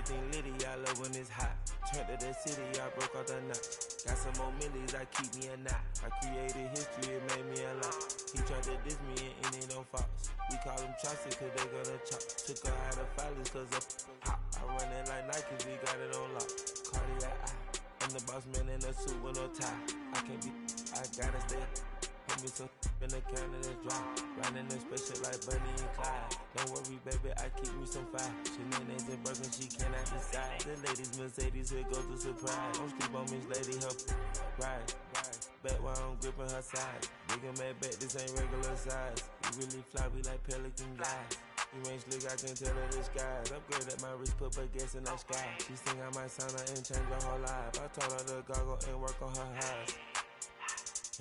Everything litty, I love when it's hot. Turned to the city, I broke out the knot. Got some more millies, I keep me a knot. I created history, it made me a lot. He tried to diss me and it on Fox. We call them Chaucer cause they gonna chop. Took her out of filers cause of hot. I run it like Nike, we got it on lock. Cardiac eye. I'm the boss man in a suit with no tie. I can't be, I gotta stay. Put me some in the can of this dry. Riding in special like Bunny and Clyde. Don't worry, baby, I keep me some fire. Shenanigans and broken, she cannot decide. The ladies Mercedes, here goes the surprise. Don't sleep on Miss Lady, help ride. Back while I'm gripping her side. Nigga mad back, this ain't regular size. We really fly, we like pelican guys. You ain't slick, I can tell her the skies. Upgrade at my wrist, put her gas in the sky. She think I might sign her and change her whole life. I told her to goggle and work on her eyes.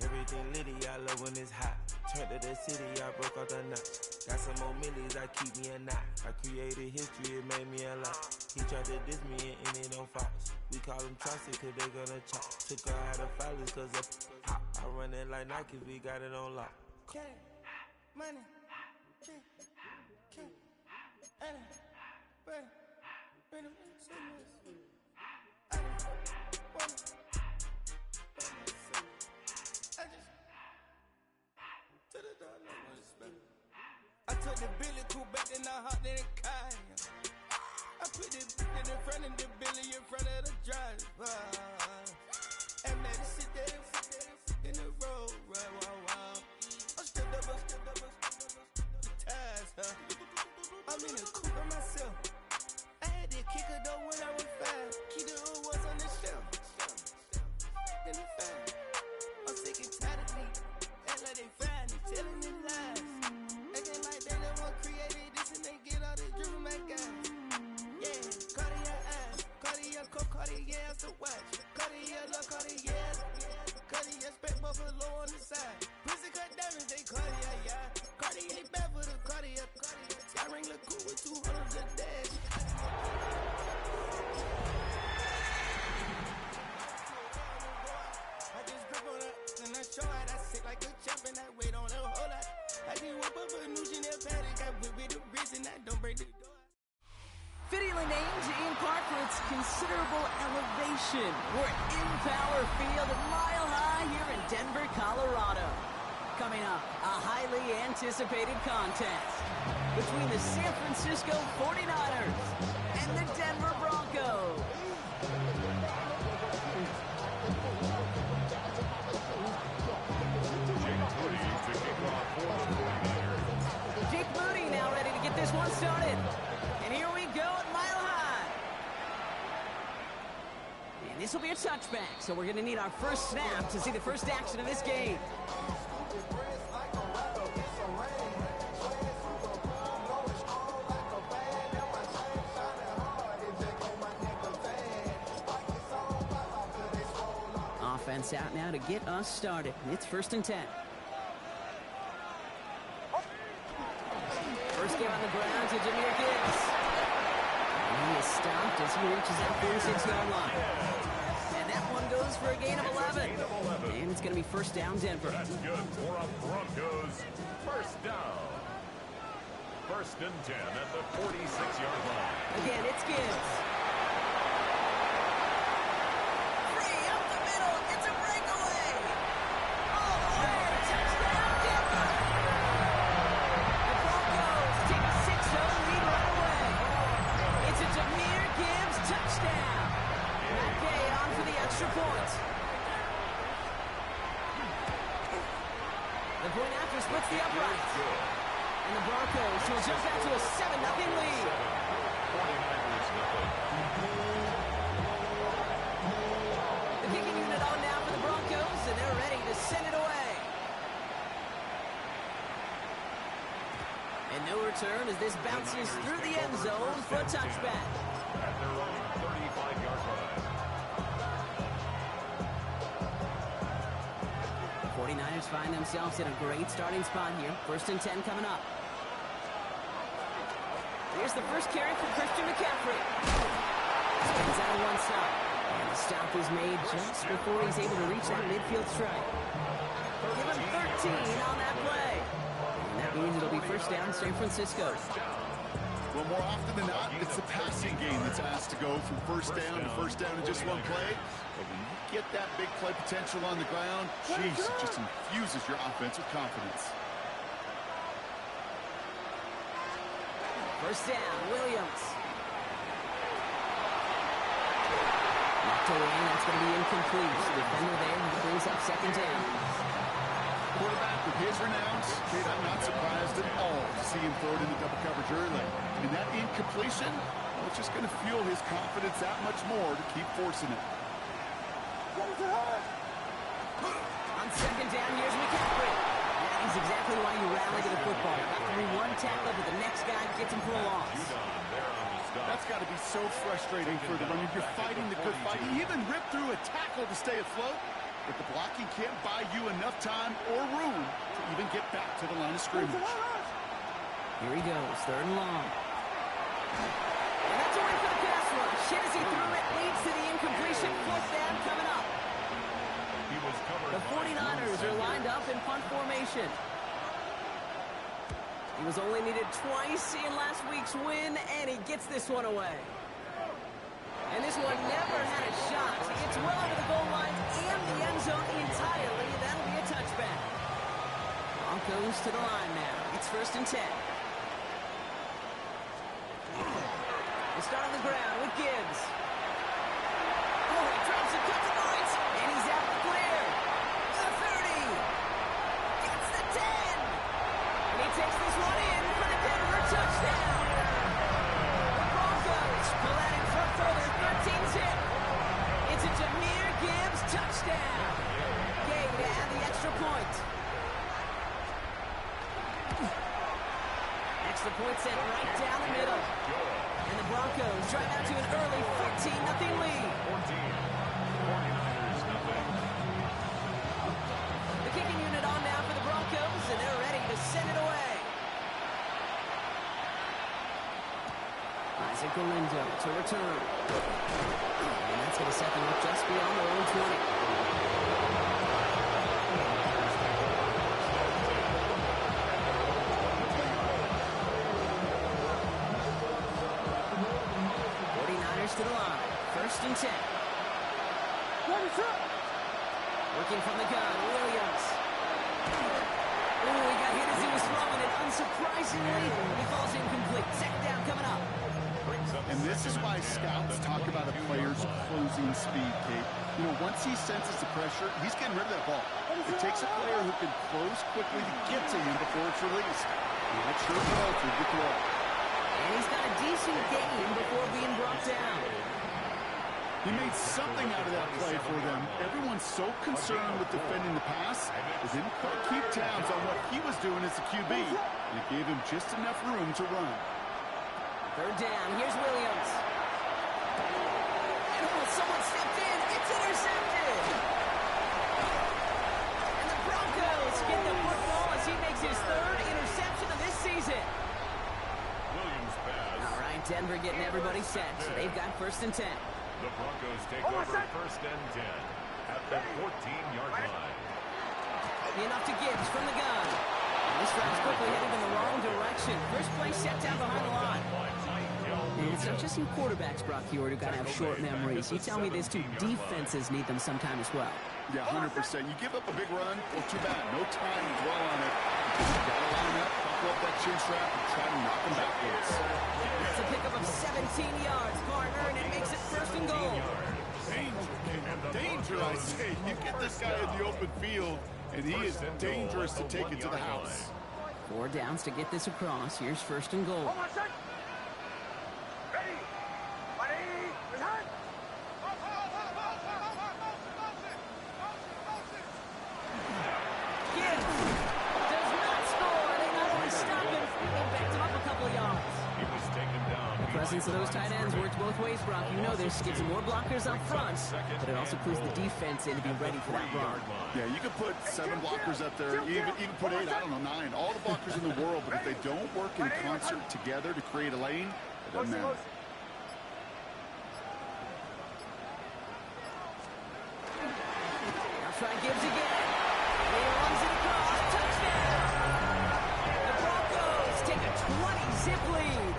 Everything litty, I love when it's hot. Turned to the city, I broke out the knot. Got some more millies, I keep me a knot. I created history, it made me a lot. He tried to diss me and end it on Fox. We call them Chaucer cause they gonna chop. Took her out of filers cause of hot. I run it like Nike, we got it on lock. Okay, money, I took the Billy Cool back and I hopped in the car. I put the in front of the Billy in front of the driver. And made it sit there in the road, wow. I'm still double, the tires, huh? I'm in the coupe by myself. I had to kick her though when I was 5. Keep the old ones on the shelf. In the fan. I'm sick and tired of me. Act like they find it, telling me lies. Acting like they the one created this and they get all this driven my guys. Yeah, Cartier eyes, Cartier coat, Cartier the watch, Cartier look, Cartier, Cartier spec buffalo on the side. Pussy cut diamonds, they Cartier, yeah. Cartier bad for the Cartier. I ring the cool with 200 a dash. I just grip on her and I show her I sit like a champ and I wait on her whole lot. I just whip up a new Chanel paddock, I whip with the wrist and I don't break the door. Fittingly named in part for its considerable elevation. We're in Power Field at Mile High here in Denver, Colorado. Coming up, a highly anticipated contest between the San Francisco 49ers and the Denver Broncos. Jake Moody now ready to get this one started. And here we go at Mile High. And this will be a touchback, so we're going to need our first snap to see the first action of this game. Offense out now to get us started. It's 1st and 10. First game on the ground to Jahmyr Gibbs. And he is stopped as he reaches that 46-yard line. And that one goes for a gain of 11. And it's going to be 1st down, Denver. That's good for a Broncos 1st down. 1st and 10 at the 46-yard line. Again, it's Gibbs. Free up the middle. It's a breakaway. All the way. Touchdown, Denver. The Broncos take a 6-0 lead right away. It's a Jahmyr Gibbs touchdown. McKay on for the extra point. The point after splits the upright. And the Broncos will jump out to a 7-0 lead. 49ers nothing. The kicking unit on now for the Broncos, and they're ready to send it away. And no return as this bounces through the end zone for a touchback. At their own 35-yard line. 49ers find themselves in a great starting spot here. 1st and 10 coming up. Here's the first carry for Christian McCaffrey. Spins out of one stop. And the stop is made just before he's able to reach that midfield strike. Give him 13 on that play. And that means it'll be 1st down, San Francisco. Well, more often than not, it's the passing game that's asked to go from first down in just one play. But when you get that big play potential on the ground, geez, it just infuses your offense with confidence. First down, Williams. Knocked away, that's going to be incomplete. The defender there brings up second down. Quarterback with his renounce, Kate, I'm not surprised at all to see him throw it into double coverage early. And that incompletion, well, it's just going to fuel his confidence that much more to keep forcing it. On second down, here's McCaffrey. That is exactly why you rally to the football. After one tackle, but the next guy gets him for a loss. That's got to be so frustrating for the runner. You're fighting the good fight. You even rip through a tackle to stay afloat. But the blocking can't buy you enough time or room to even get back to the line of scrimmage. Here he goes, third and long. And that's a win for the pass rush. Hit as he threw it, leads to the incompletion. Fourth down coming up. The 49ers are lined up in punt formation. He was only needed twice in last week's win, and he gets this one away. And this one never had a shot. It's well over the goal line and the end zone entirely. That'll be a touchback. Broncos to the line now. It's first and 10. They start on the ground with Gibbs. Oh, he drops it, cuts it right, and he's out the clear. The 30. Gets the 10. And he takes this one in for the Denver touchdown. The Broncos pull out in front for their 13th hit. It's a Jahmyr Gibbs touchdown. Gay to add the extra point. Extra point sent right down the middle. And the Broncos drive out to an early 14-0 lead. The kicking unit on now for the Broncos, and they're ready to send it away. Isaac Galindo to return. And that's going to set them up just beyond their own 20. To the line. First and 10. Working from the gun, Williams. Ooh, he got hit as he was throwing it. Unsurprisingly, he falls incomplete. Second down coming up. And this is why scouts talk about a player's closing speed, Kate. You know, once he senses the pressure, he's getting rid of that ball. It takes a player who can close quickly to get to him before it's released. Not sure if he'll get the ball. And he's got a decent gain before being brought down. He made something out of that play for them. Everyone's so concerned with defending the pass, they didn't quite keep tabs on what he was doing as a QB. And it gave him just enough room to run. Third down, here's Williams. And someone stepped in, it's intercepted. And the Broncos get the football as he makes his third interception of this season. All right, Denver getting everybody set. So they've got first and 10. The Broncos take over first and 10 at the 14-yard line. Enough to Gibbs from the gun. And this drive's quickly headed in the wrong direction. First play set down behind the line. And it's not just you quarterbacks, Brock Heward, who got to have short memories. You tell me these two defenses need them sometime as well. Yeah, 100%. You give up a big run, well, too bad. No time to dwell on it. You got to line up, buckle up that chin strap, and try to knock them backwards. That's a pickup of 17 yards, partner, and it makes it first and goal. Danger, I say. You get this guy in the open field, and he is dangerous to take it to the house. 4 downs to get this across. Here's first and goal. Presence of those tight ends works both ways, Brock. You know this. Gives them more blockers up front, but it also clues the defense in to be ready for that run. Yeah, you could put 7 blockers up there, even put 8, I don't know, 9. All the blockers in the world, but if they don't work in concert together to create a lane, it doesn't matter. Now try Gibbs again. He runs it across. Touchdown! The Broncos take a 20-zip lead.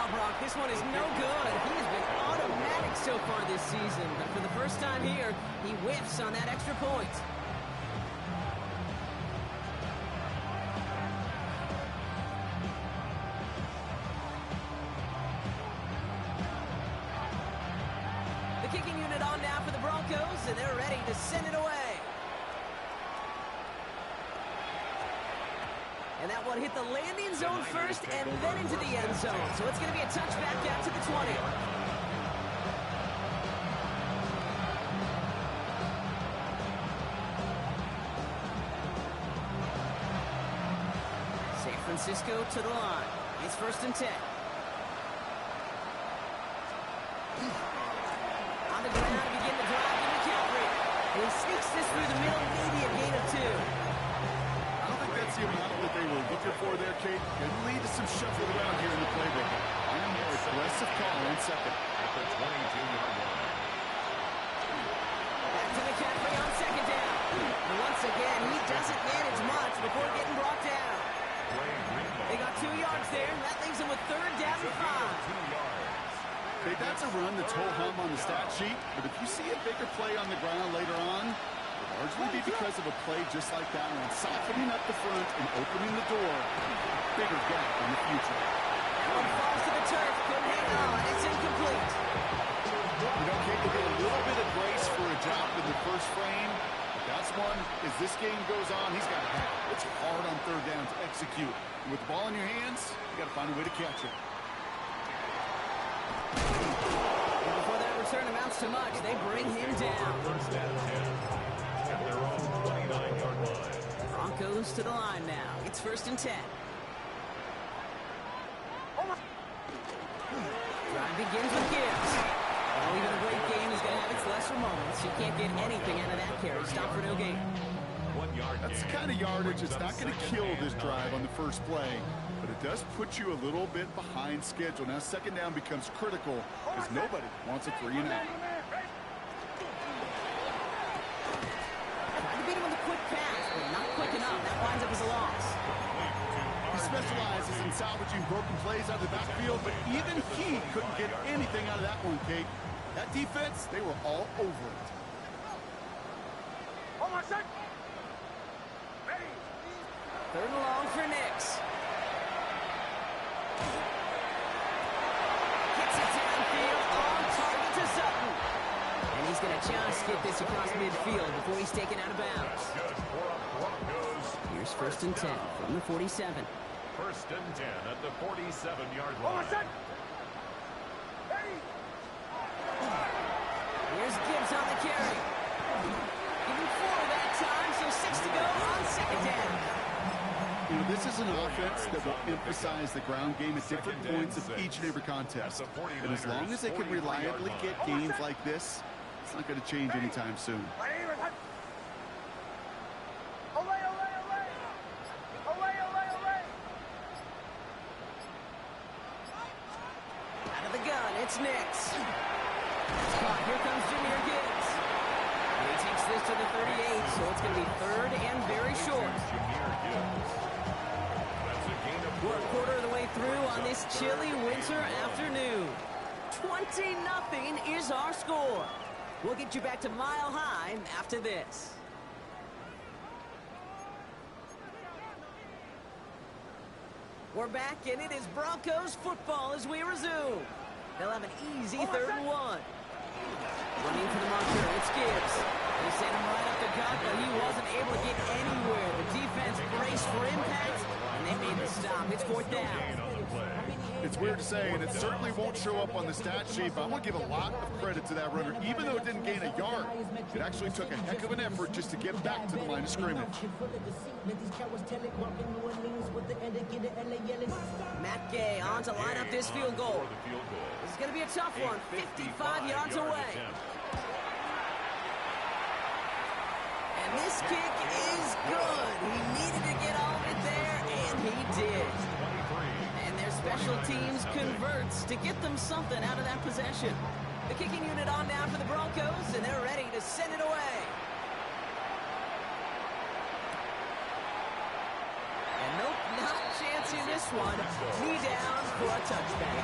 Wow, Brock, this one is no good. He has been automatic so far this season, but for the first time here, he whiffs on that extra point. The kicking unit on now for the Broncos, and they're ready to send it away. And that one hit the landing zone first and then into the end zone. So it's going to be a touchback out to the 20. San Francisco to the line. It's 1st and 10. On the ground to begin the drive to McCaffrey. And he sneaks this through the middle, maybe a gain of 2. That's the amount that they were looking for there, Kate. Can lead to some shuffle around here in the playbook. And a more aggressive call on second. At the 22-yard line. Back to McCaffrey on 2nd down. And once again, he doesn't manage much before getting brought down. They got 2 yards there, and that leaves him with 3rd down and 5. Okay, that's a run that's ho-hum on the stat sheet, but if you see a bigger play on the ground later on, largely be because of a play just like that one, softening up the front and opening the door. Bigger gap in the future. One falls to the turf, couldn't hang on, it's incomplete. You know, Kate, they get a little bit of grace for a drop in the first frame, but that's one, as this game goes on, he's got to have it. It's hard on 3rd down to execute. And with the ball in your hands, you got to find a way to catch it. And before that return amounts to much, they bring him down. 1st and 10. At their own 29-yard line. Broncos to the line now. It's 1st and 10. Drive begins with Gibbs. Well, even a great game is going to have its lesser moments. You can't get anything out of that carry. Stop for no gain. 1 yard. That's the kind of yardage that's not going to kill this drive on the first play, but it does put you a little bit behind schedule. Now 2nd down becomes critical because nobody wants a 3 and out. Winds up as a loss. He specializes in salvaging broken plays out of the backfield, but even he couldn't get anything out of that one, Kate. That defense, they were all over it. Hold on, set. Ready. 3rd and long for Nix. Gets it downfield on target to Sutton. And he's going to just get this across midfield before he's taken out of bounds. Here's 1st and 10 from the 47. 1st and 10 at the 47-yard line. Here's Gibbs on the carry. Giving 4 that time, so 6 to go on 2nd down. You know, this is an offense that will emphasize the ground game at different points of each and every contest. And as long as they can reliably get games like this, it's not going to change anytime soon. It's Nix. Here comes Jahmyr Gibbs. And he takes this to the 38, so it's going to be 3rd and very short. We're a quarter of the way through on this chilly winter afternoon. 20-0 is our score. We'll get you back to Mile High after this. We're back, and it is Broncos football as we resume. They'll have an easy 3rd and 1. Running for the marker, it's Gibbs. They sent him right up the gut, but he wasn't able to get anywhere. The defense braced for impact, and they made the stop. It's 4th down. It's weird to say, and it certainly won't show up on the stat sheet, but I want to give a lot of credit to that runner. Even though it didn't gain a yard, it actually took a heck of an effort just to get back to the line of scrimmage. Matt Gay on to line up this field goal. This is going to be a tough one, 55 yards away. And this kick is good. He needed to get all of it there, and he did. And their special teams converts to get them something out of that possession. The kicking unit on down for the Broncos, and they're ready to send it away. And nope, not chancing this this one. Knee down for a touchback.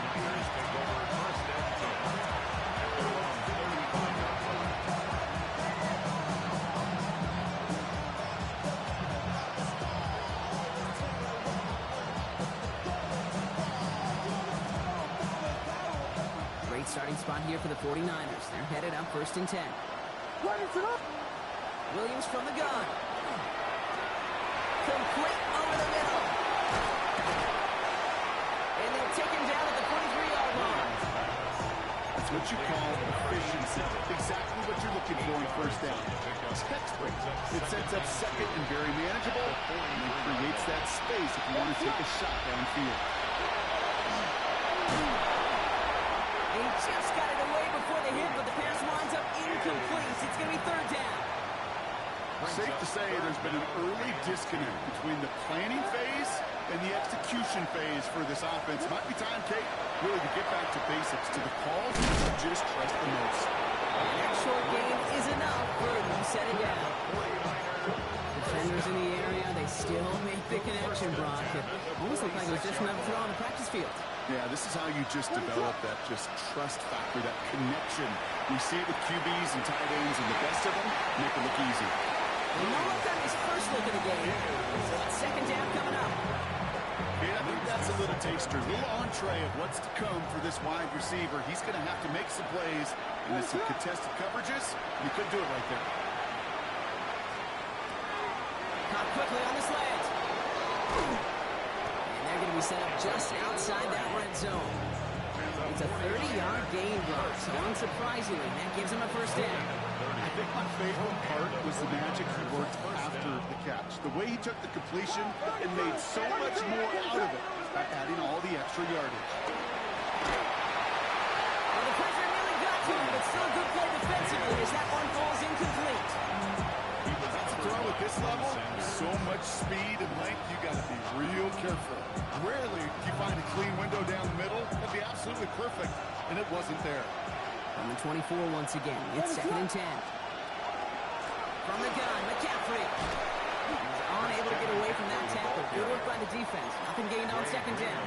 Great starting spot here for the 49ers. They're headed up 1st and 10. Williams from the gun. Complete over the middle. And they'll take him down at the 43-yard line. That's what you call efficiency. Exactly what you're looking for in 1st down. Textbook. It sets up 2nd and very manageable, and it creates that space if you want to take a shot downfield. He just got it away before the hit, but the pass winds up incomplete. It's going to be 3rd down. Safe to say there's been an early disconnect between the planning phase and the execution phase for this offense. Might be time, Kate, really to get back to basics, to the calls you just trust the most. That short game is enough for you set it down. Defenders in the area, they still make the connection, Brock. It almost looked like it was just another throw on the practice field. Yeah, this is how you just develop that just trust factor, that connection. We see it with QBs and tight ends, and the best of them make it look easy. No look on his first look at the game. So it's 2nd down coming up. Yeah, I think that's a little taster, a little entree of what's to come for this wide receiver. He's going to have to make some plays, and with some contested coverages, you could do it right there. Caught quickly on the slant. And they're going to be set up just outside that red zone. It's a 30-yard gain, Brock. So unsurprisingly, that gives him a 1st down. I think my favorite part was the magic he worked after the catch. The way he took the completion and made so much more out of it by adding all the extra yardage. Well, the pressure nearly got to him, but still a good play defensively as that one falls incomplete. That's a throw at this level. So much speed and length, you got to be real careful. Rarely do you find a clean window down the middle. That'd be absolutely perfect, and it wasn't there. On the 24 once again, it's 2nd and 10. From the gun, McCaffrey. He's unable to get away from that tackle. Good work by the defense. Nothing gained on 2nd down.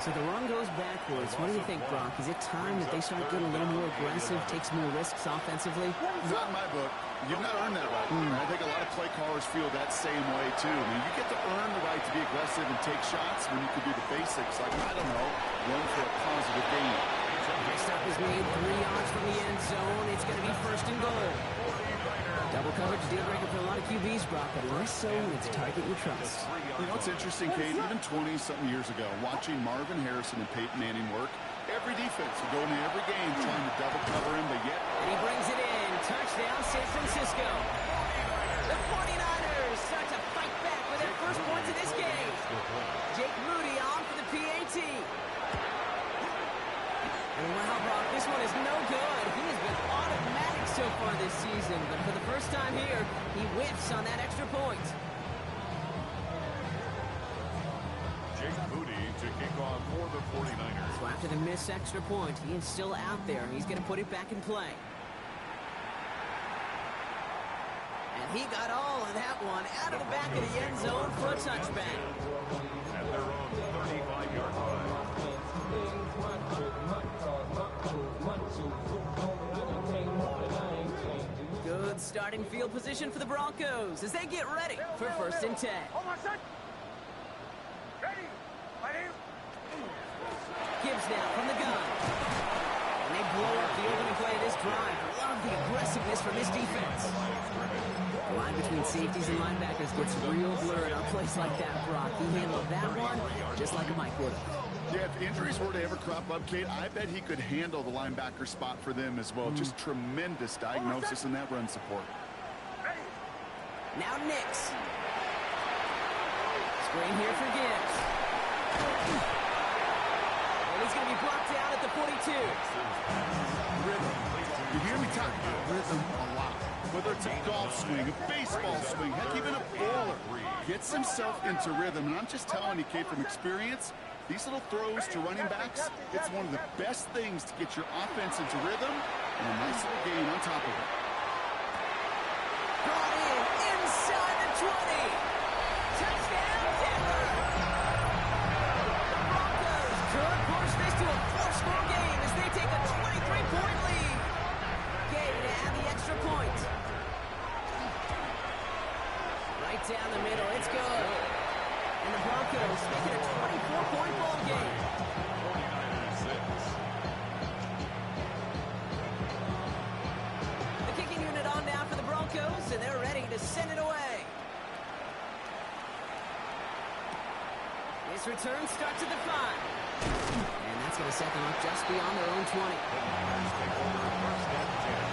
So the run goes backwards. What do you think, Brock? Is it time that they start getting a little more aggressive, take some more risks offensively? Not in my book. You've not earned that right. I think a lot of play callers feel that same way, too. I mean, you get to earn the right to be aggressive and take shots when you can do the basics, like, I don't know, run for a positive gain. Stop is made 3 yards from the end zone. It's going to be 1st and goal. Double coverage deal breaker for a lot of QBs, Brock, but less so when it's a target you trust. You know, it's interesting, Kate, even 20-something years ago, watching Marvin Harrison and Peyton Manning work, every defense would go into every game trying to double cover him, but yet... And he brings it in. Touchdown, San Francisco. The 49ers start to fight back with their first points of this game. Jake Moody on for the PAT. And wow, Brock, this one is no good. He has been automatic so far this season, but for the first time here, he whiffs on that extra point. Jake Moody to kick off for the 49ers. So after the missed extra point, he is still out there, and he's going to put it back in play. And he got all of that one out of the back of the end zone for a touchback. At their own 35-yard line. Good starting field position for the Broncos as they get ready for 1st and 10. Gibbs now from the gun. And they blow up the opening play of this drive. Love the aggressiveness from this defense. The line between safeties and linebackers gets real blurred on plays like that, Brock. He handled that one just like Mike would have. Yeah, if injuries were to ever crop up, Kate, I bet he could handle the linebacker spot for them as well. Just tremendous diagnosis in that run support. Now Nix. Screen here for Gibbs. And he's going to be blocked out at the 42. Rhythm. You hear me talk about rhythm a lot. Whether it's a golf swing, a baseball swing, heck, even a bowler gets himself into rhythm. And I'm just telling you, Kate, from experience, these little throws to running backs, it's one of the best things to get your offense into rhythm and a nice little gain on top of it. Brought in inside the 20. Touchdown, Denver. down the middle. It's good. And the Broncos make it a 24-point ball game. 49-6. The kicking unit on now for the Broncos, and they're ready to send it away. This return starts at the 5. And that's going to set them up just beyond their own 20. The Niners take over first and 10.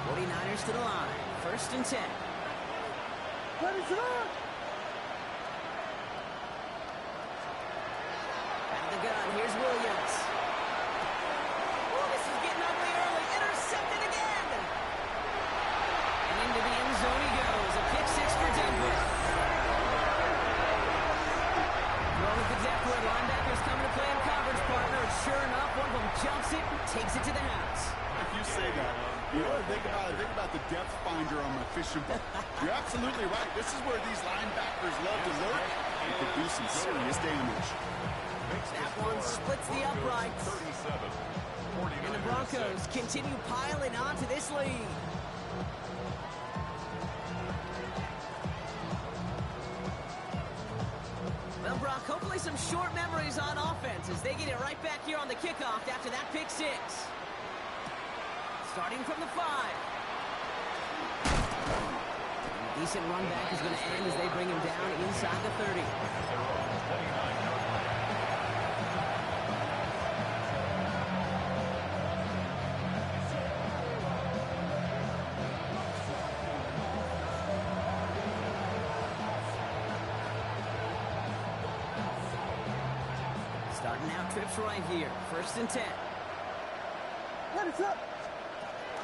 49ers to the line. First and 10. What is up? Out of the gun, here's Williams. Oh, this is getting ugly early. Intercepted again. And into the end zone he goes. A pick 6 for Denver. Throwing at the depth where linebackers coming to play in coverage, partner. And sure enough, one of them jumps it and takes it to the house. If you say that, you know what I think about the depth finder on my fishing boat. You're absolutely right. This is where these linebackers love to lurk and could do some serious damage. That one splits the uprights. 37. And the Broncos continue piling on to this lead. Well, Brock, hopefully some short memories on offense as they get it right back here on the kickoff after that pick 6. Starting from the 5. A decent run back is going to end as they bring him down inside the 30. Starting out trips right here. First and 10. What is up?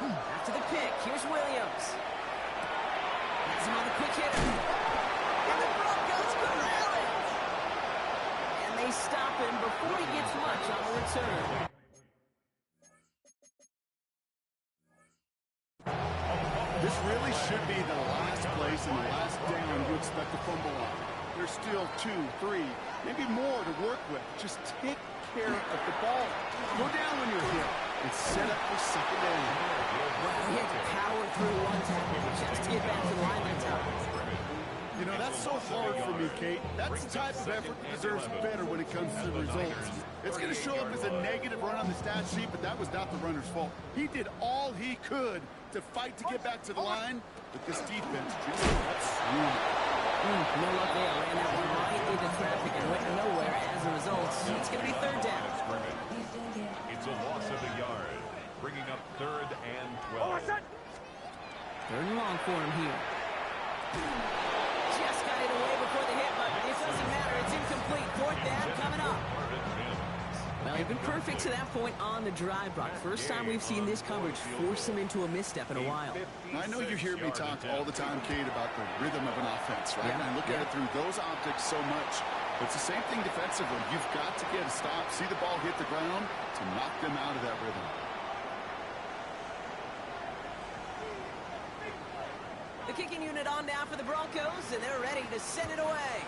After the pick, here's Williams. Has him on the quick hitter. And the Broncos corral it. And they stop him before he gets much on the return. This really should be the last place and the last down you expect to fumble on. There's still 2, 3, maybe more to work with. Just take care of the ball. Go down when you're hit and set up for second down. Well, he had to power through one tackle just to get back to the line that time. You know, that's so hard for me, Kate. That's the type of effort that deserves better when it comes to the results. It's going to show up as a negative run on the stat sheet, but that was not the runner's fault. He did all he could to fight to get back to the line, but this defense just got screwed. No luck there. Ran that one right into traffic and went nowhere as a result. It's going to be third down. It's a loss of a yard, bringing up 3rd and 12. Third and long for him here. Just got it away before the hit, but it doesn't matter. It's incomplete. Fourth down coming up. Well, he's been perfect to that point on the drive, Brock. First time we've seen this coverage force him into a misstep in a while. I know you hear me talk all the time, Kate, about the rhythm of an offense, right? Yeah, And I look at it through those optics so much. It's the same thing defensively. You've got to get a stop, see the ball hit the ground to knock them out of that rhythm. The kicking unit on now for the Broncos, and they're ready to send it away.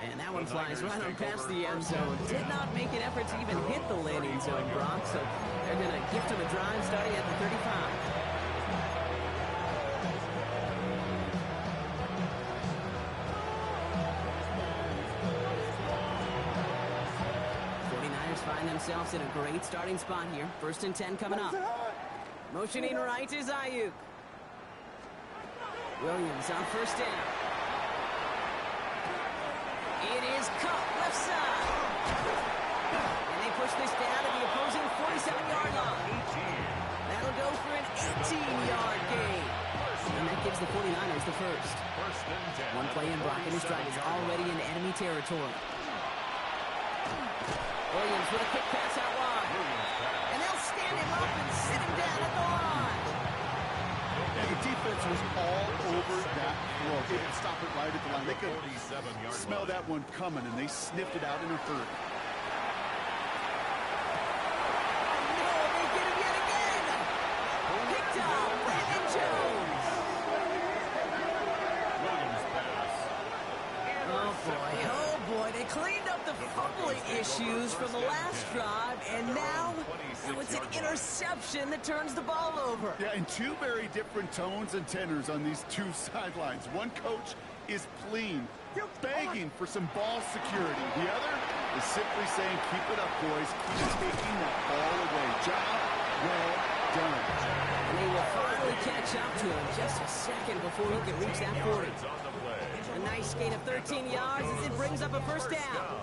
And that one flies right on past the end zone. Did not make an effort to even hit the landing zone, Brock, so they're going to gift him a drive starting at the 35. Find themselves in a great starting spot here. First and 10 coming up. Motioning right is Ayuk. Williams on first down. It is cut left side. And they push this down to the opposing 47-yard line. That'll go for an 18-yard gain. And that gives the 49ers the first. One play in, Brock, and his drive is already in enemy territory. Williams with a quick pass out wide. And they'll stand him up and sit him down at the line. Yeah, the defense was all over that throw. They didn't stop it right at the line. They could smell that one coming, and they sniffed it out in a hurry. No, they get him yet again. Picked up, Brandon Jones. Oh boy, they cleaned up the fumbling issues from the last drive, and now it's an interception that turns the ball over. Yeah, and two very different tones and tenors on these two sidelines. One coach is pleading, begging for some ball security. The other is simply saying, keep it up, boys. Keep taking that ball away. Job well done. And they will finally catch up to him just a second before he can reach that 40. A nice gain of 13 yards as it brings up a first down.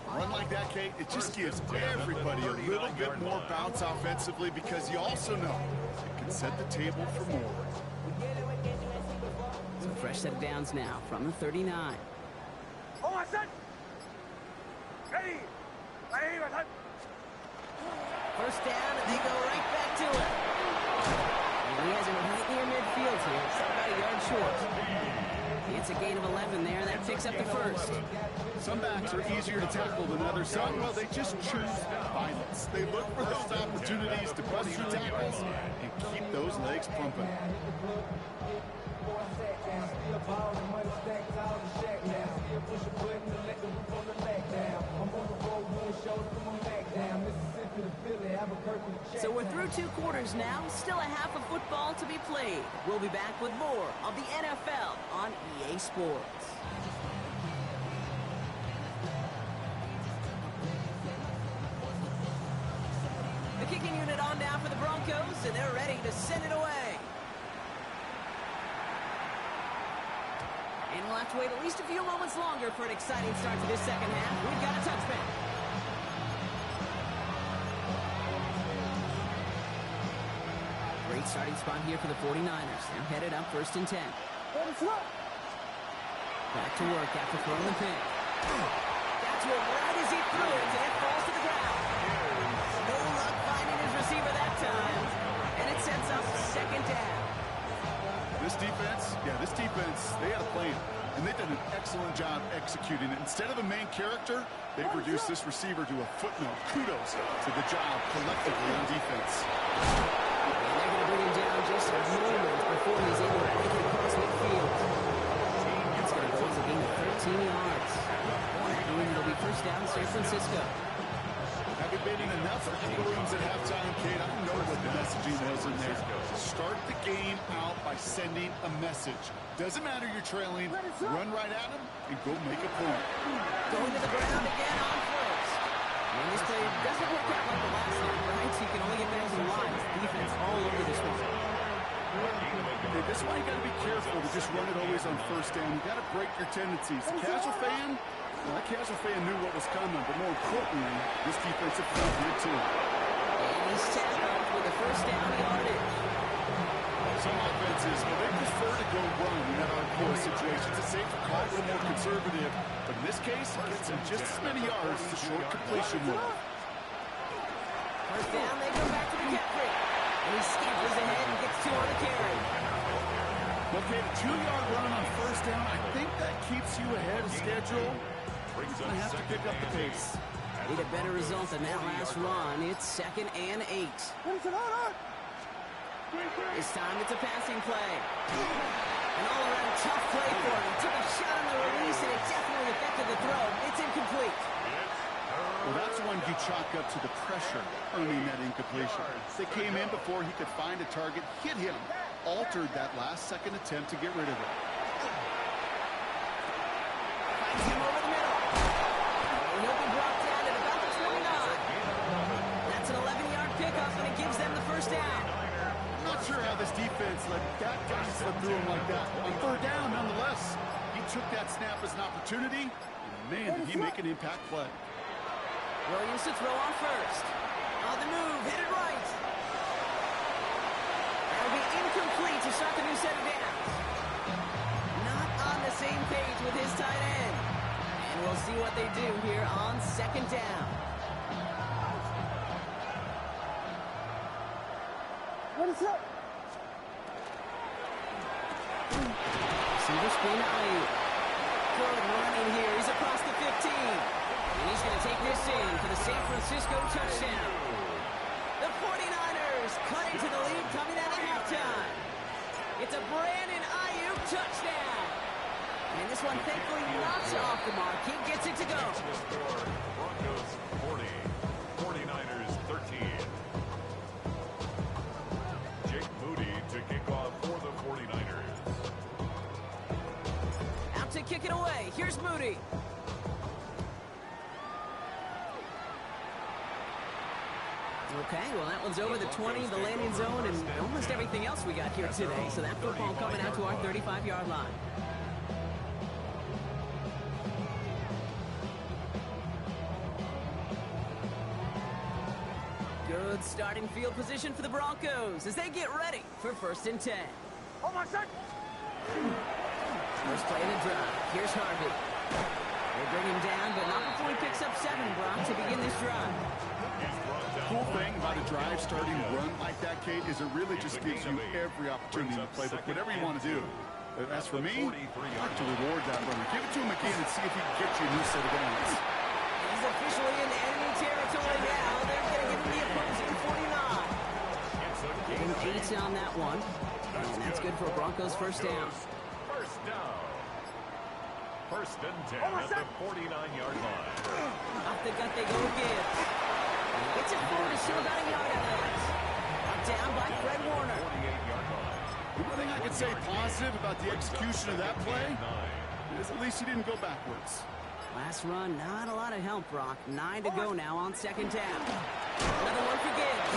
A run like that, Kate, it just gives everybody a little bit more bounce offensively because you also know it can set the table for more. So fresh set of downs now from the 39. First down, and they go right back to him. And he has him right near midfield here. It's about a yard short. It's a gain of 11 there. That picks up the first. Some backs are easier to tackle than others. Some, well, they just choose violence. They look for those opportunities to bust through tackles and keep those legs pumping. So we're through 2 quarters now. Still a half of football to be played. We'll be back with more of the NFL on EA Sports. The kicking unit on now for the Broncos, and they're ready to send it away. And we'll have to wait at least a few moments longer for an exciting start to this second half. We've got a touchback. Great starting spot here for the 49ers. They're headed up 1st and 10. Back to work after throwing the pick. That's what right as he threw it, and it falls to the ground. No luck finding his receiver that time. And it sets up 2nd down. This defense, they had a plan. And they've done an excellent job executing it. Instead of a main character, they've reduced this receiver to a footnote. Kudos to the job collectively on defense. They're going to bring him down just a moment before he's able to break it across midfield. It's going to go as a gain of 13 yards. And it'll be first down San Francisco. Having been in enough locker rooms at halftime, Kate, I don't know what the messaging was in there. Start the game out by sending a message. Doesn't matter you're trailing, run right at him and go make a point. Going to the ground again on first. When this play doesn't work out like the last one, right? So you can only get back to the line. Defense all over this one. Okay, this one you got to be careful to just run it always on first down. You got to break your tendencies. The casual fan, well, that casual fan knew what was coming, but more importantly, this defensive front did too. And he's tackled with a first down yardage. Some offenses, well, they prefer to go run in that RPO situation. It's a safer call, a little more conservative. But in this case, it gets him just as many yards as a short completion would. First down, they go back to McCaffrey. And he scampers ahead and gets 2 on the carry. Okay, the 2-yard run on first down, I think that keeps you ahead of schedule. He's going to have to pick up the pace. Need a better result than that last run. It's 2nd and 8. This time it's a passing play. An all-around tough play for him. He took a shot on the release, and it definitely affected the throw. It's incomplete. Well, that's one you chalk up to the pressure earning that incompletion. They came in before he could find a target, hit him, altered that last-second attempt to get rid of it. Finds him over the middle. And he'll be brought down at about the 29. That's an 11-yard pickup, and it gives them the first down. Not sure how this defense let that guy slip through him like that. On 3rd down, nonetheless, he took that snap as an opportunity, and man, did he make an impact play. Williams to throw on first. On the move, hit it right. That'll be incomplete to start the new set of downs. Not on the same page with his tight end. And we'll see what they do here on 2nd down. Receiver spin to Ayuk. Good running here. He's across the 15. And he's going to take this in for the San Francisco touchdown. The 49ers cut into the lead coming out of halftime. It's a Brandon Ayuk touchdown. And this one, thankfully, not off the mark. He gets it to go. Broncos 40, 49ers 13. Jake Moody to kick off for the 49ers. Out to kick it away. Here's Moody. Okay, well, that one's over the 20, the landing zone, and almost everything else we got here today. So that football coming out to our 35-yard line. Good starting field position for the Broncos as they get ready for 1st and 10. Oh, my son! First play of the drive. Here's Harvey. They bring him down, but not before he picks up 7, Brock, to begin this drive. Cool thing about a drive starting run like that, Kate, is it really just gives you every opportunity to play with whatever you want to do. As for me, I'd like to reward that runner. Give it to him again and see if he can get you a new set of downs. He's officially in enemy territory now. They're going to give him the opposing 49. Getting 8 on that one. And that's good for a Broncos first down. First down. 1st and 10 at the 49-yard line. Off the gut they go again. Gets it forward to show about a yard out of that. Down by Fred Warner. 48-yard line. One thing I could say positive about the execution of that play is at least he didn't go backwards. Last run, not a lot of help, Brock. 9 to go now on 2nd down. Another one for Gibbs.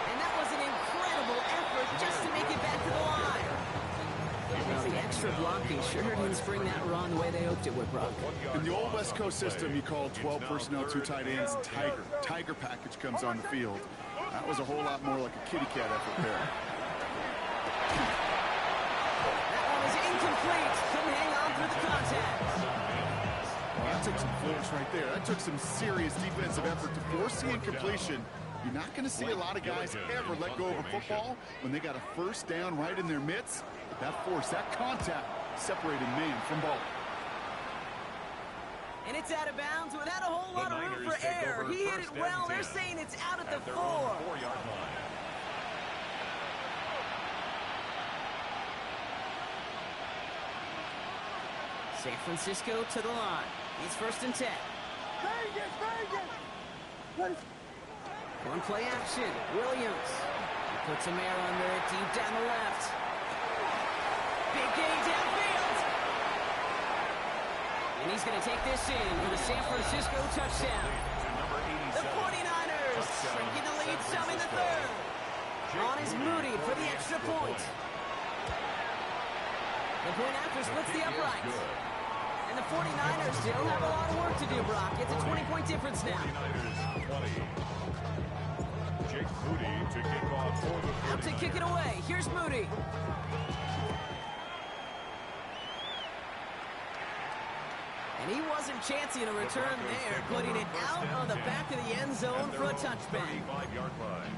And that was an incredible effort just to make it back to the line. Well, the extra blocking sure didn't spring that run the way they hoped it would, Brock. In the old West Coast system, you call 12 personnel, 2 tight ends, Tiger. Tiger package comes on the field. That was a whole lot more like a kitty cat effort there. That one is incomplete. Couldn't hang on through the contact. Well, that took some footage right there. That took some serious defensive effort to force the incompletion. You're not going to see a lot of guys ever let go of a football when they got a first down right in their midst. That force, that contact, separated man from ball. And it's out of bounds without a whole lot of room for error. He hit it well. They're saying it's out at the 4. 4-yard line. San Francisco to the line. It's 1st and 10. One play action. Williams. He puts a man under it deep down the left. Big gain downfield. And he's going to take this in for the San Francisco touchdown. The 49ers shrinking the lead some in the 3rd. On is Moody for the extra point. The point after splits the uprights. And the 49ers still have a lot of work to do, Brock. It's a 20-point difference now. 49ers 20. Jake Moody to kick off for the 49ers. Out to kick it away. Here's Moody. And he wasn't chancing a return there, putting it out on the back of the end zone for a touchback. 35-yard line.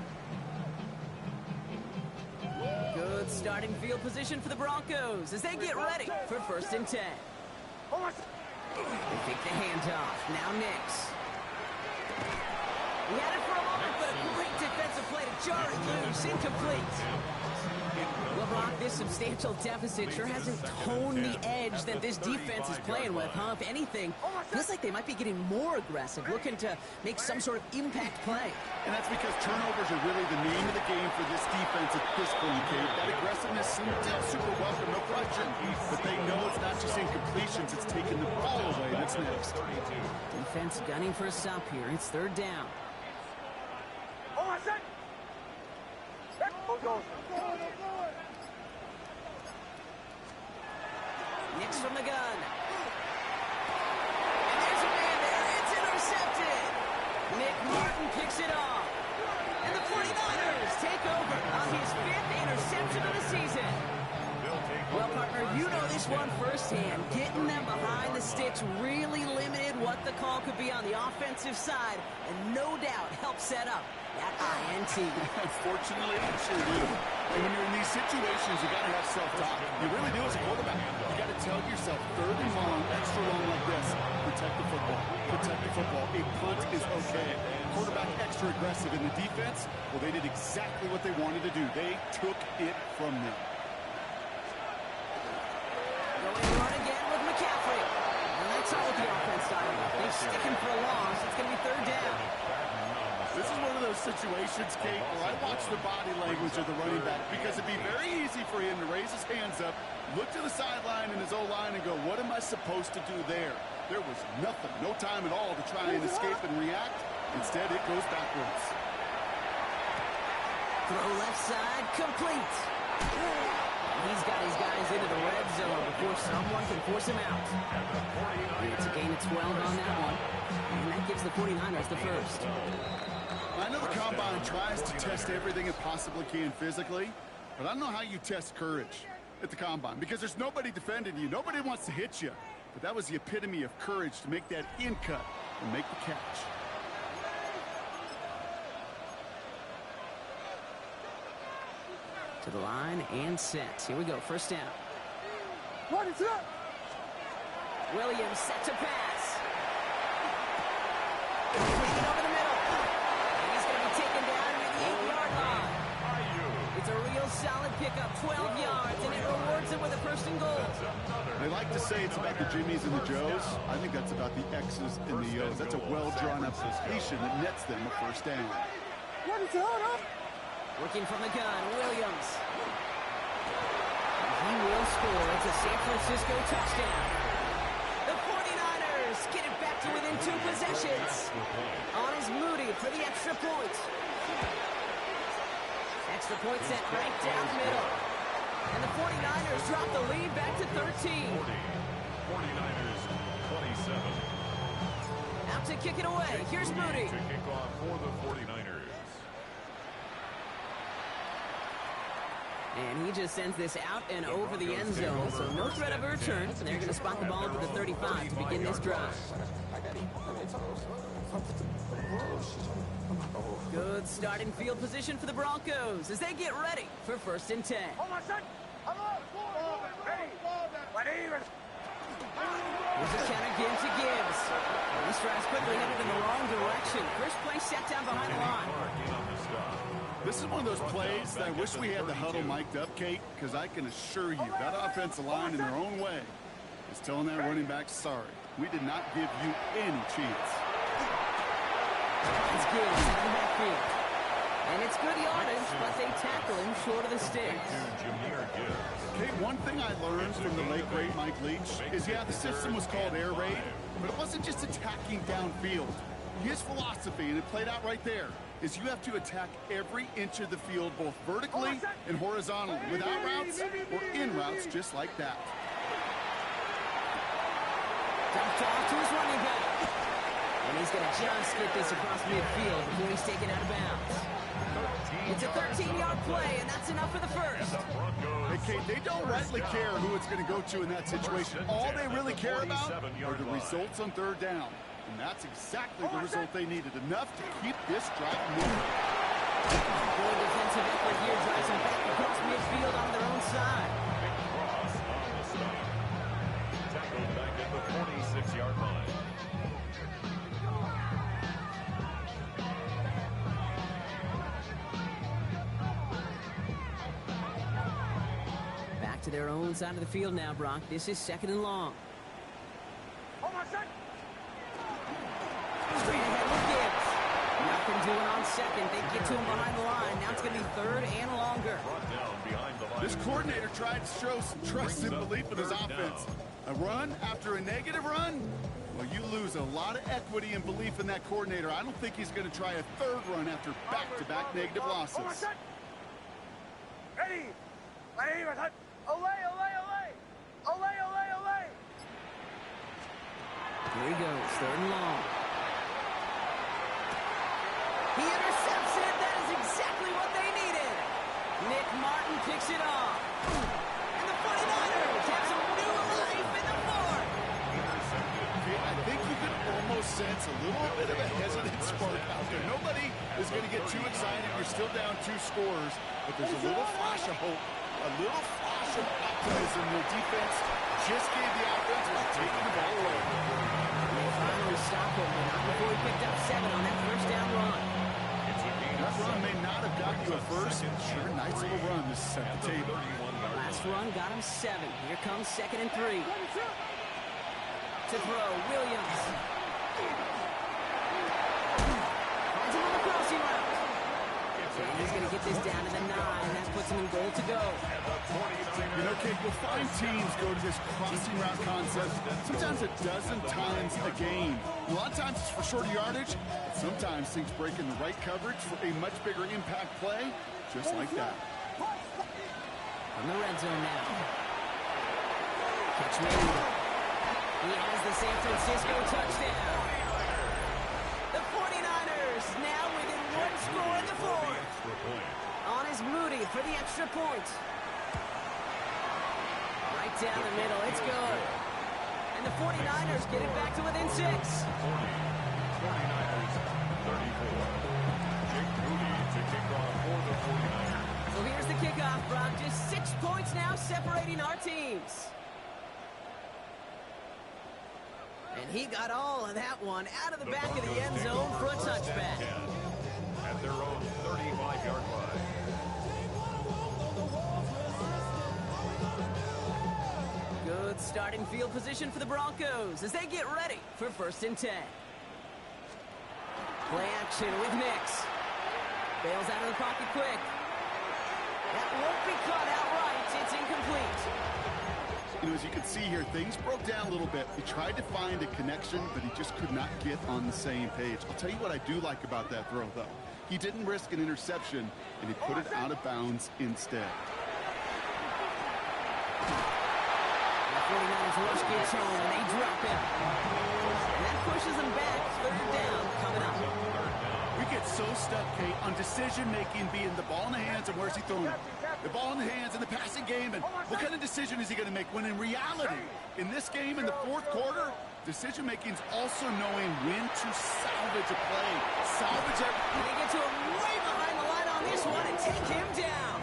Good starting field position for the Broncos as they get ready for 1st and 10. They take the handoff. Now Nix. He had it for a moment, but a great defensive play to jar it loose. Incomplete. Well, Brock, this substantial deficit sure hasn't toned the edge that this defense is playing with, huh? If anything, feels like they might be getting more aggressive, looking to make some sort of impact play. And that's because turnovers are really the name of the game for this defense at this point, Kate. That aggressiveness seems super welcome, no question. But they know it's not just incompletions, it's taking the ball away. That's next. Defense gunning for a stop here. It's 3rd down. Nix from the gun. And there's a man there. It's intercepted. Nick Martin picks it off. And the 49ers take over on his 5th interception of the season. Well, partner, you know this one firsthand. Getting them behind the sticks really limited what the call could be on the offensive side, and no doubt helped set up that INT. Unfortunately, it sure do. And when you're in these situations, you got to have self-talk. You really do as a quarterback. You got to tell yourself, 3rd and long, extra long like this, protect the football. Protect the football. A punt is okay. Quarterback extra aggressive in the defense. Well, they did exactly what they wanted to do. They took it from them. sticking for a loss. It's going to be third down. This is one of those situations, Kate, where I watch the body language of the running back because it'd be very easy for him to raise his hands up, look to the sideline in his O-line and go, what am I supposed to do there? There was nothing, no time at all to try and escape and react. Instead, it goes backwards. Throw left side, complete. He's got his guys into the red zone before someone can force him out. It's a gain of 12 on that one. And that gives the 49ers the first. I know the Combine tries to test everything it possibly can physically, but I don't know how you test courage at the Combine because there's nobody defending you. Nobody wants to hit you. But that was the epitome of courage to make that in cut and make the catch. To the line and set. Here we go, first down. What is up? Williams set to pass. Taken over the middle. And he's going to be taken down near the 8-yard line. It's a real solid pickup, 12 yards, and it rewards him with a first and goal. They like to say it's about the Jimmies and the Joes. I think that's about the X's and the O's. That's a well-drawn-up position that nets them a first down. What is up? Working from the gun, Williams. And he will score. It's a San Francisco touchdown. The 49ers get it back to within 2 possessions. On is Moody for the extra point. Extra point set right down the middle. And the 49ers drop the lead back to 13. 49ers 27. Out to kick it away. Here's Moody. To kick off for the 49ers. And he just sends this out and over the end zone, so no threat of a return. And they're going to spot the ball to the 35 to begin this drive. Good starting field position for the Broncos as they get ready for first and 10. Here's a counter give to Gibbs. And this drive's quickly headed in the wrong direction. First play set down behind the line. This is one of those plays that I wish we had the huddle mic'd up, Kate, because I can assure you that offensive line in their own way is telling that running back, sorry, we did not give you any chance. It's good in the backfield. And it's good yardage, but they tackle him short of the sticks. Kate, one thing I learned from the late great Mike Leach is, yeah, the system was called air raid, but it wasn't just attacking downfield. His philosophy, and it played out right there, is you have to attack every inch of the field, both vertically and horizontally, without routes or in routes, just like that. Dumped off to his running back. And he's going to just get this across midfield before he's taken out of bounds. It's a 13-yard play, and that's enough for the first. Hey, Kate, they don't rightly care who it's going to go to in that situation. All they really care about are the results on third down. And that's exactly the result they needed. Enough to keep this drive moving. Good defensive effort here drives them back across midfield on their own side. Cross on the stop. Tackled back at the 46-yard line. Back to their own side of the field now, Brock. This is second and long. Straight ahead with Gibbs. Nothing doing on second. They get to him behind the line. Now it's going to be third and longer. This coordinator tried to show some trust and belief in his offense. A run after a negative run? Well, you lose a lot of equity and belief in that coordinator. I don't think he's going to try a third run after back-to-back negative losses. Ready? Olay. Here he goes, third and long. He intercepts it. That is exactly what they needed. Nick Martin picks it off. And the 49ers have some new life in the fourth. I think you can almost sense a little bit of a hesitant spark out there. Nobody is going to get too excited. You're still down 2 scores, but there's a little flash of hope, a little flash of optimism. The defense just gave the offense by taking the ball away. They finally stopped him, but not before he picked up 7 on that first down run. That run may not have gotten you a first. Sure, nice little run to set the table. Last run got him 7. Here comes second and 3. To throw, Williams. Finds him on the crossing route. And he's going to get this down to the 9. That puts him in goal to go. You know, Kate, you'll find teams go to this crossing route concept sometimes a dozen times a game. A lot of times it's for shorter yardage, but sometimes things break in the right coverage for a much bigger impact play, just like that. In the red zone now. Catch made. He has the San Francisco touchdown. The 49ers now within one score in the fourth. On is Moody for the extra point. Right down the middle, it's good. And the 49ers get it back to within 6. 49ers 34. Jake Moody to kick off for the 49ers. So here's the kickoff, Brock. Just 6 points now separating our teams. And he got all of that one out of the back of the end zone for a touchback. At their own 35-yard line. Good starting field position for the Broncos as they get ready for 1st and 10. Play action with Nix. Bails out of the pocket quick. That won't be caught outright. It's incomplete. You know, as you can see here, things broke down a little bit. He tried to find a connection, but he just could not get on the same page. I'll tell you what I do like about that throw, though. He didn't risk an interception, and he put it out of bounds instead. The 49ers rush gets home, and they drop him. And that pushes them back. 3rd down coming up. We get so stuck, Kate, on decision-making being the ball in the hands and where's he throwing it. The ball in the hands in the passing game, and what kind of decision is he going to make? When in reality, in this game, in the 4th quarter, decision-making is also knowing when to salvage a play. Salvage it. And they get to him way behind the line on this one and take him down.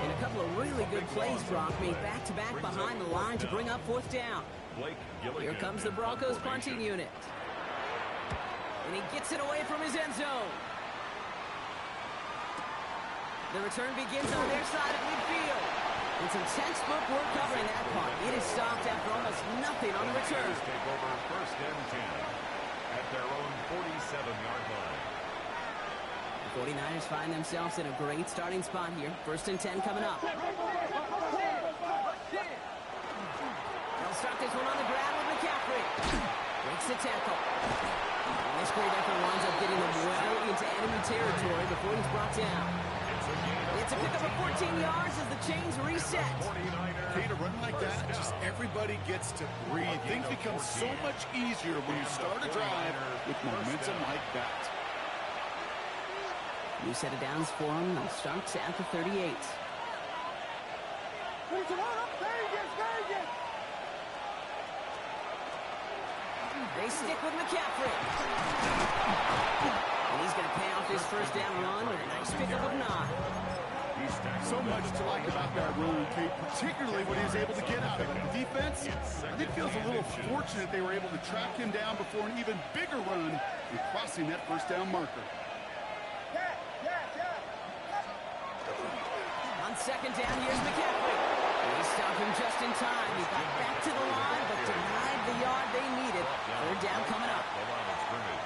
And a couple of really good plays, Brock, made back-to-back behind the line to bring up 4th down. Here comes the Broncos punting unit. And he gets it away from his end zone. The return begins on their side of midfield. And some textbook work covering that part. It is stopped after almost nothing on the return. Take over 1st and 10 at their own 47-yard line. The 49ers find themselves in a great starting spot here. 1st and 10 coming up. They'll start this one on the ground with McCaffrey. Breaks the tackle. And this great effort winds up getting them well into enemy territory before he's brought down. It's a pickup of 14 yards as the chains reset. Kate, a run like that, just everybody gets to breathe. Things become so much easier when you start a drive with momentum like that. New set of downs for him. They'll start at the 38. They stick with McCaffrey. And he's going to pay off his 1st down run with a nice pickup of 9. So much to like about that run, Kate, particularly what he was able to get out of it. The defense, I think, feels a little fortunate they were able to track him down before an even bigger run and crossing that 1st down marker. On 2nd down, here's McCaffrey. They stop him just in time. He got back to the line, but denied the yard they needed. 3rd down coming up.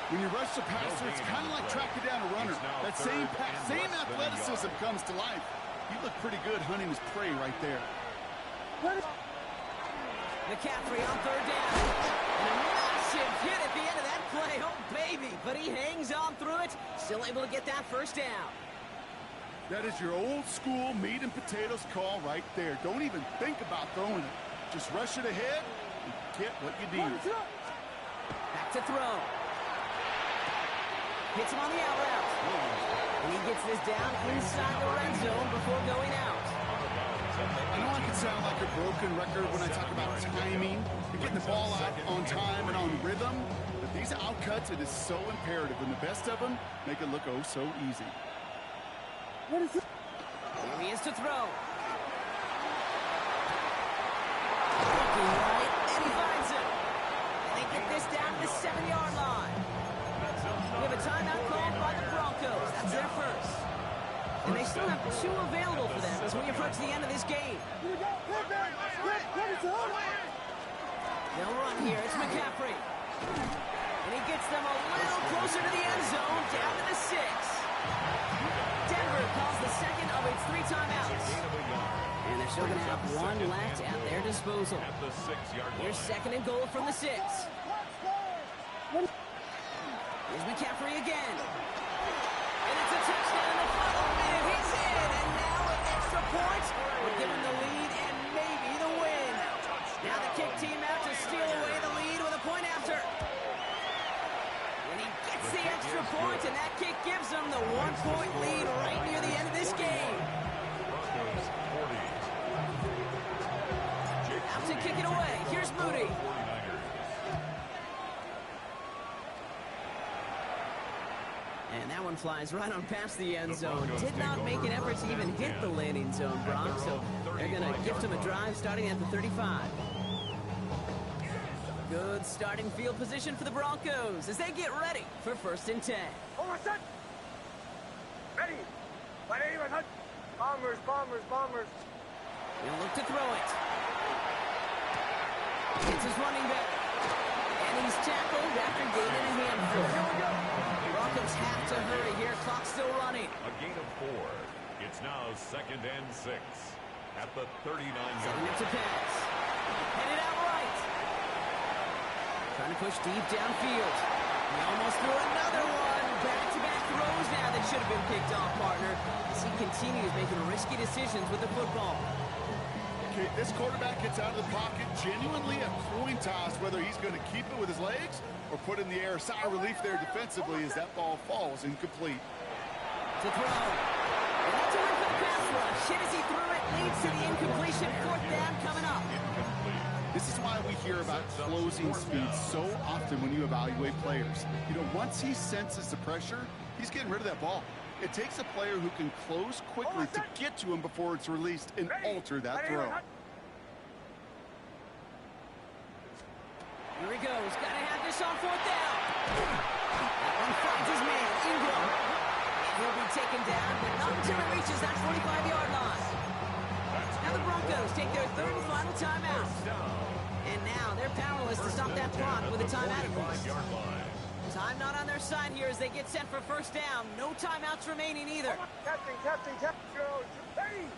When you rush the passer, it's kind of like tracking down a runner. That same athleticism comes to life. You look pretty good hunting his prey right there. McCaffrey on 3rd down. And a massive hit at the end of that play. Oh, baby. But he hangs on through it. Still able to get that 1st down. That is your old school meat and potatoes call right there. Don't even think about throwing it. Just rush it ahead and get what you need. Back to throw. Hits him on the out route. And he gets this down inside the red zone before going out. I know I can sound like a broken record when I talk about timing and getting the ball out on time and on rhythm, but these outcuts, it is so imperative, and the best of them make it look oh so easy. Here he is to throw. Looking right, and he finds it. And they get this down to the 7-yard line. We have a timeout called by the Broncos. That's their 1st. And they still have 2 available for them as we approach the end of this game. They'll run here. It's McCaffrey. And he gets them a little closer to the end zone, down to the 6. Denver calls the second of its 3 timeouts. And they're still going to have 1 left at their disposal. At the 6-yard line. Here's second and goal from the 6. Here's McCaffrey again. And it's a touchdown in the final minute. He's in, and now an extra point will give him the lead and maybe the win. Now the kick team out to steal away the lead with a point after. And he gets the extra point, and that kick gives him the 1-point lead right near the end of this game. Broncos 40. Out to kick it away. Here's Moody. And that one flies right on past the end zone. Did not make an effort to even hit the landing zone, Brock. So they're going to gift him a drive starting at the 35. Good starting field position for the Broncos as they get ready for 1st and 10. Almost set. Ready. Bombers, bombers, bombers. He'll look to throw it. It's his running back. And he's tackled after gaining a handful. Broncos have to hurry here. Clock still running. A gain of 4. It's now 2nd and 6 at the 39-yard Setting up to line. pass. Headed out right. Trying to push deep downfield. He almost threw another one. Back-to-back throws now that should have been picked off, partner. As he continues making risky decisions with the football. Okay, this quarterback gets out of the pocket, genuinely a coin toss whether he's going to keep it with his legs or put in the air. Sigh of relief there defensively as that ball falls incomplete. To throw. And that's a terrific pass rush. Hit as he threw it, leads to the incompletion. 4th down coming up. Incomplete. This is why we hear about closing speed so often when you evaluate players. You know, once he senses the pressure, he's getting rid of that ball. It takes a player who can close quickly to get to him before it's released and alter that throw. Here he goes. Got to have this on 4th down. That one finds his man, Ingram. And he'll be taken down, but not until it reaches that 45-yard line. Now the Broncos take their 3rd and final timeout. And now they're powerless to stop that clock with a timeout at least. Time not on their side here as they get set for 1st down. No timeouts remaining either. Captain, ready.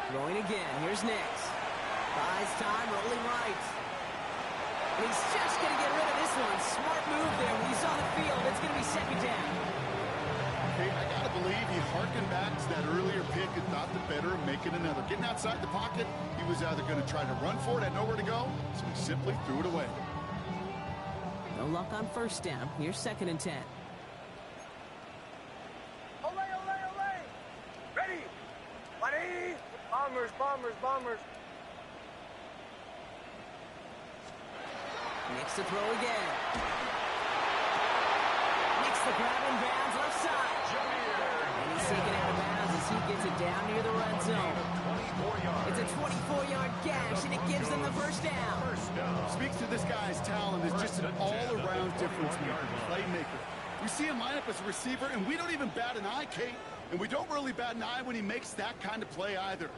Throwing again. Here's Nix. Buys time, rolling right. And he's just going to get rid of this one. Smart move there. When he saw the field, it's going to be 2nd down. Okay, I got to believe he harkened back to that earlier pick and thought the better of making another. Getting outside the pocket, he was either going to try to run for it, had nowhere to go, so he simply threw it away. No luck on 1st down. Here's 2nd and 10. Ole. Ready. Bombers. Nix to throw again. Nix the grab in bounds left side. And he's taken out of bounds as he gets it down near the red zone. It's a 24-yard gash, and it gives them the 1st down. Speaks to this guy's talent as just an all-around difference maker, playmaker. We see him line up as a receiver, and we don't even bat an eye, Kate. And we don't really bat an eye when he makes that kind of play either.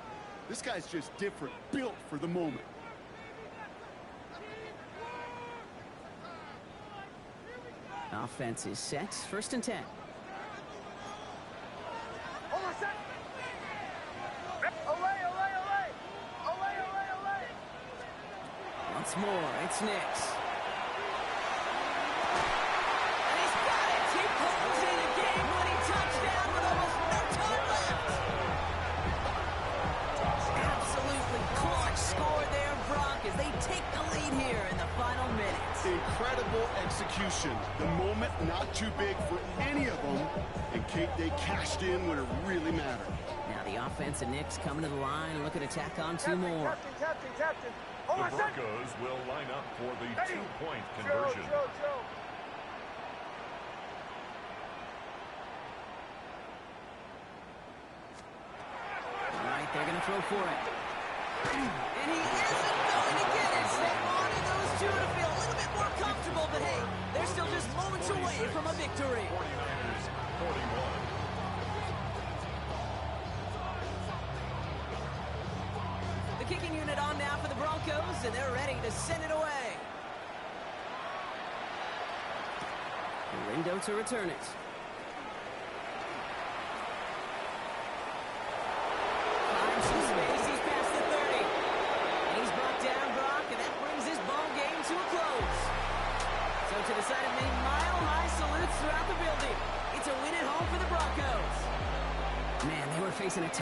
This guy's just different, built for the moment. Offense is set. 1st and 10. Almost set. Ole. Once more, it's Nix. And he's got it. He pulls in a game-winning touchdown with almost no time left. Absolutely clutch score there, Brock, as they take the lead here in the final minutes. Incredible execution. The moment not too big for any of them. And Kate, they cashed in when it really mattered. Now the offense and Nix coming to the line and looking to tack on 2 more. Captain. The Broncos will line up for the 2-point conversion. Joe. All right, they're going to throw for it. And he isn't going to get it. They wanted those two to feel a little bit more comfortable, but hey, they're still just moments away from a victory. 49ers 41. The kicking unit on now for the Broncos, and they're ready to send it away. Lindo to return it. Finds some space. He's past the 30. And he's brought down, Brock, and that brings this ball game to a close. So to the side of many mile-high salutes throughout the building, it's a win at home for the Broncos. Man, they were facing a